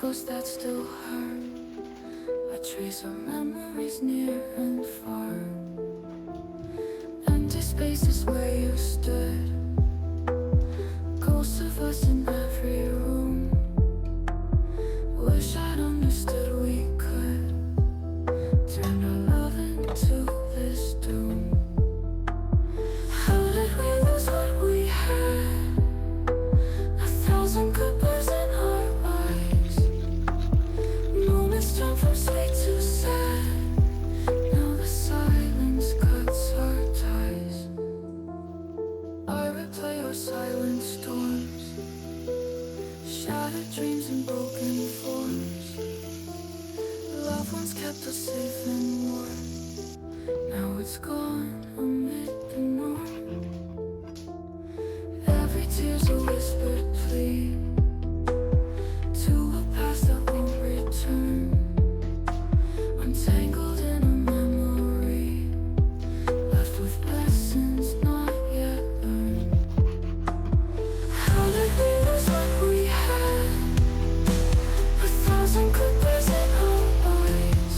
echoes that still hurt. I trace our memories near and far. Empty spaces where you stood. Ghosts of us in every room. Wish I'd understood we could turn our love into this doom. How did we lose what we had? A thousand goodbyes in our eyes. Moments turn from sweet to sad. Now the silence cuts our ties. I replay our silent storms, shattered dreams and broken forms. Loved ones kept us safe and warm. Now it's gone amid the norm. Every tear's a whispered plea to a past that won't return. Untangled in a memory, left with lessons not yet learned. How did we lose what we had? A thousand goodbyes in our eyes.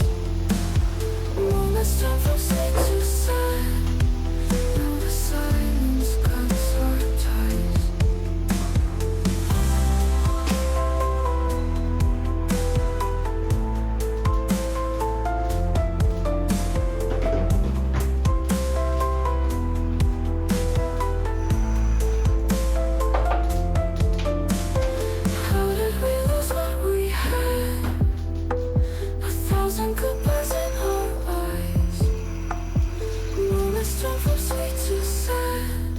Moments turn from sweet to sad. Now the silence cuts our ties. How did we lose what we had? A thousand goodbyes in our eyes. Moments turn from sweet to sad.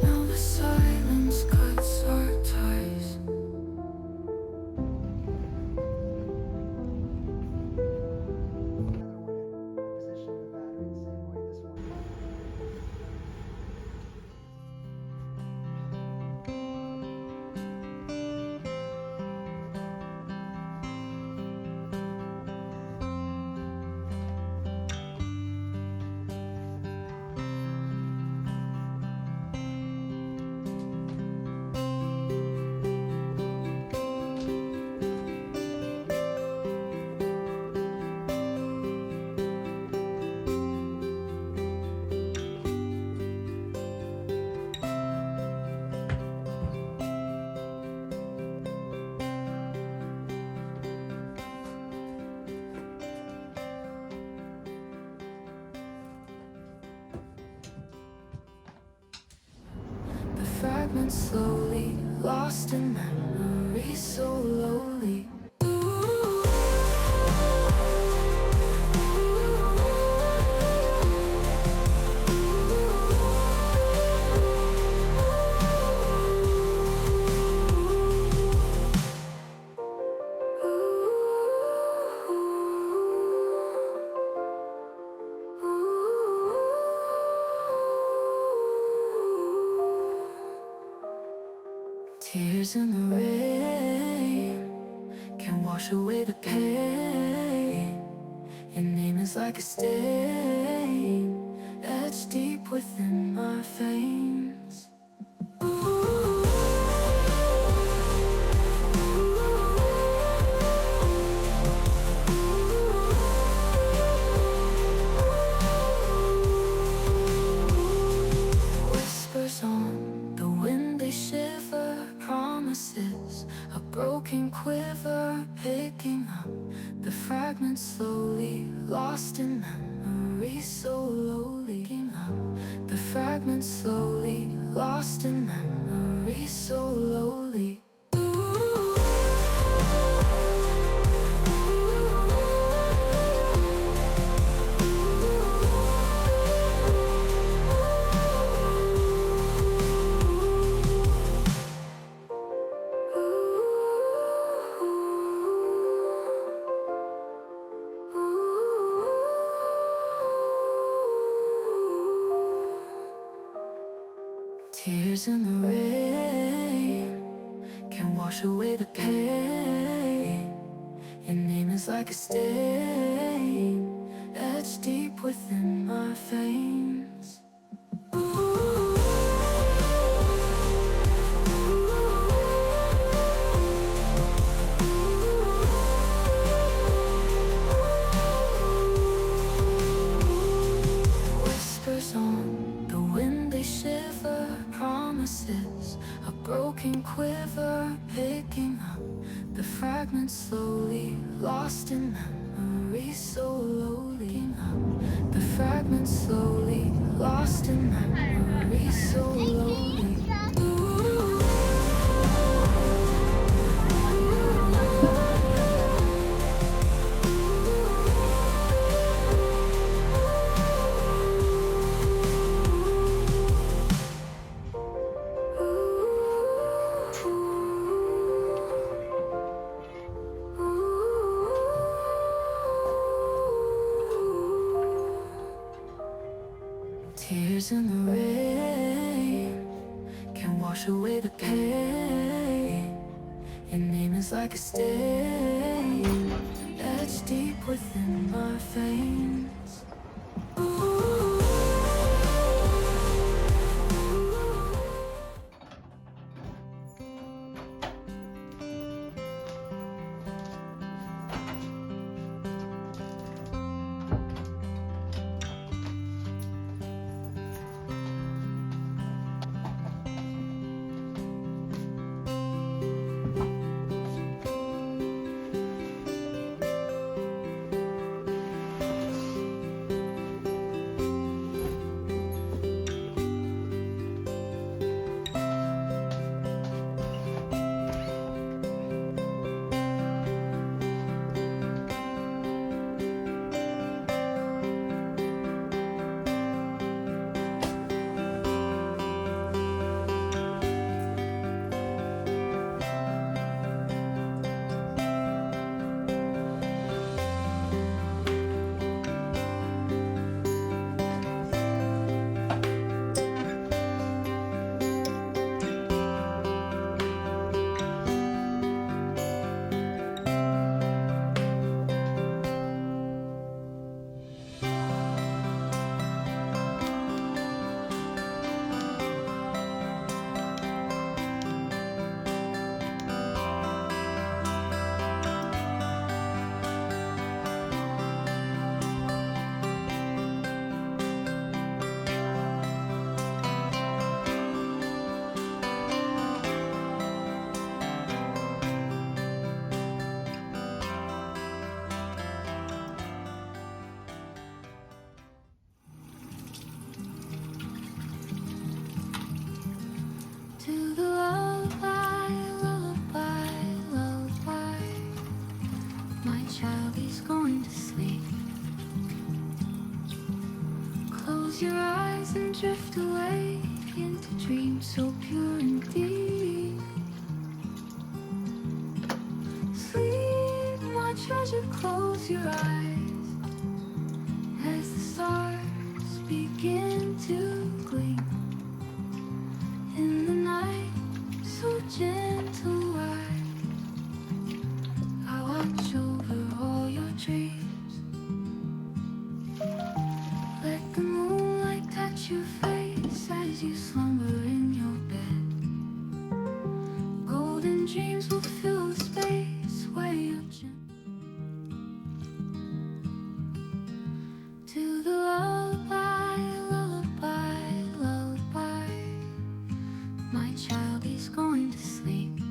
Now the silence cuts our ties. The fragments slowly lost in memory so lowly. Tears in the rain can wash away the pain. Your name is like a stain etched deep within my veins. Whispers on the wind, they shiver. Promises, a broken quiver, picking up the fragments slowly, lost in memory so lowly. Picking up the fragments slowly, lost in memory so lowly. Tears in the rain can wash away the pain. Your name is like a stain etched deep within my veins. fragments slowly lost in memory, so slowly. The fragments slowly lost in memory, so slowly. Tears in the rain can wash away the pain. Your name is like a stain that's deep within my veins. To the lullaby, lullaby, lullaby, my child is going to sleep. Close your eyes and drift away into dreams so pure and deep. Sleep, my treasure, close your eyes as the stars begin to gleam. In the night, so gentle white, I watch over all your dreams. Let the moonlight touch your face as you slumber in your bed. Golden dreams will fill the space where you're to the lullaby, lullaby, lullaby, my child is going to sleep.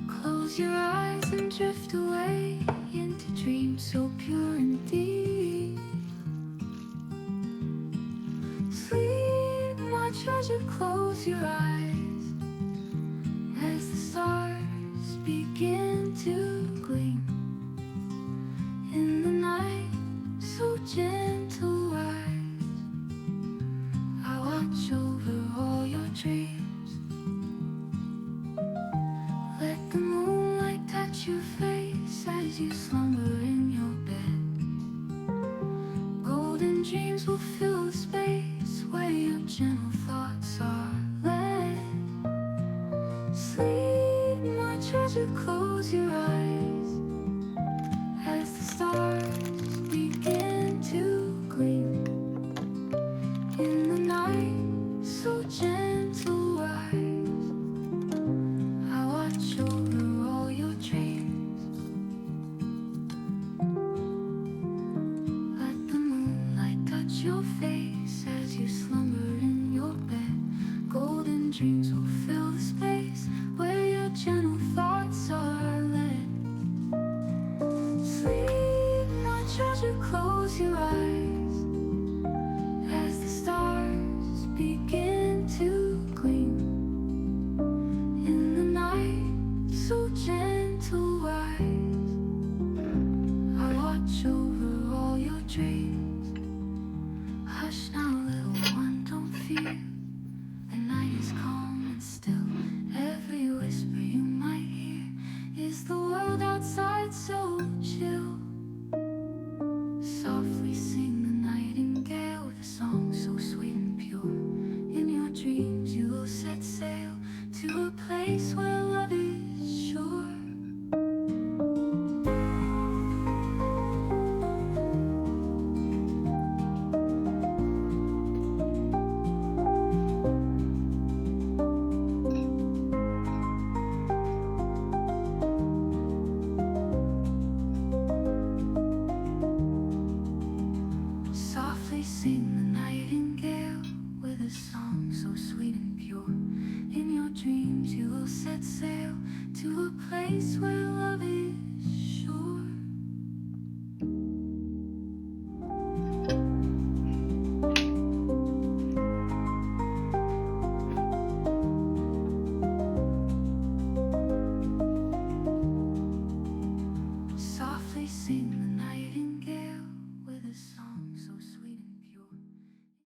Close your eyes and drift away into dreams so pure and deep. Sleep, my treasure, close your eyes as the stars begin to gleam. In the night, so gentle wise, I watch over all your dreams. Let the moonlight touch your face as you slumber in your bed. Golden dreams will fill the space where your gentle thoughts are led. Sleep, my treasure, close your eyes as the stars begin to gleam. In the night, so gentle wise, I watch over all your dreams. Let the moonlight touch your face as you slumber in your bed. Golden dreams will fill the space where your gentle thoughts place where love is sure. Softly sing the nightingale with a song so sweet and pure. In your dreams you will set sail to a place where love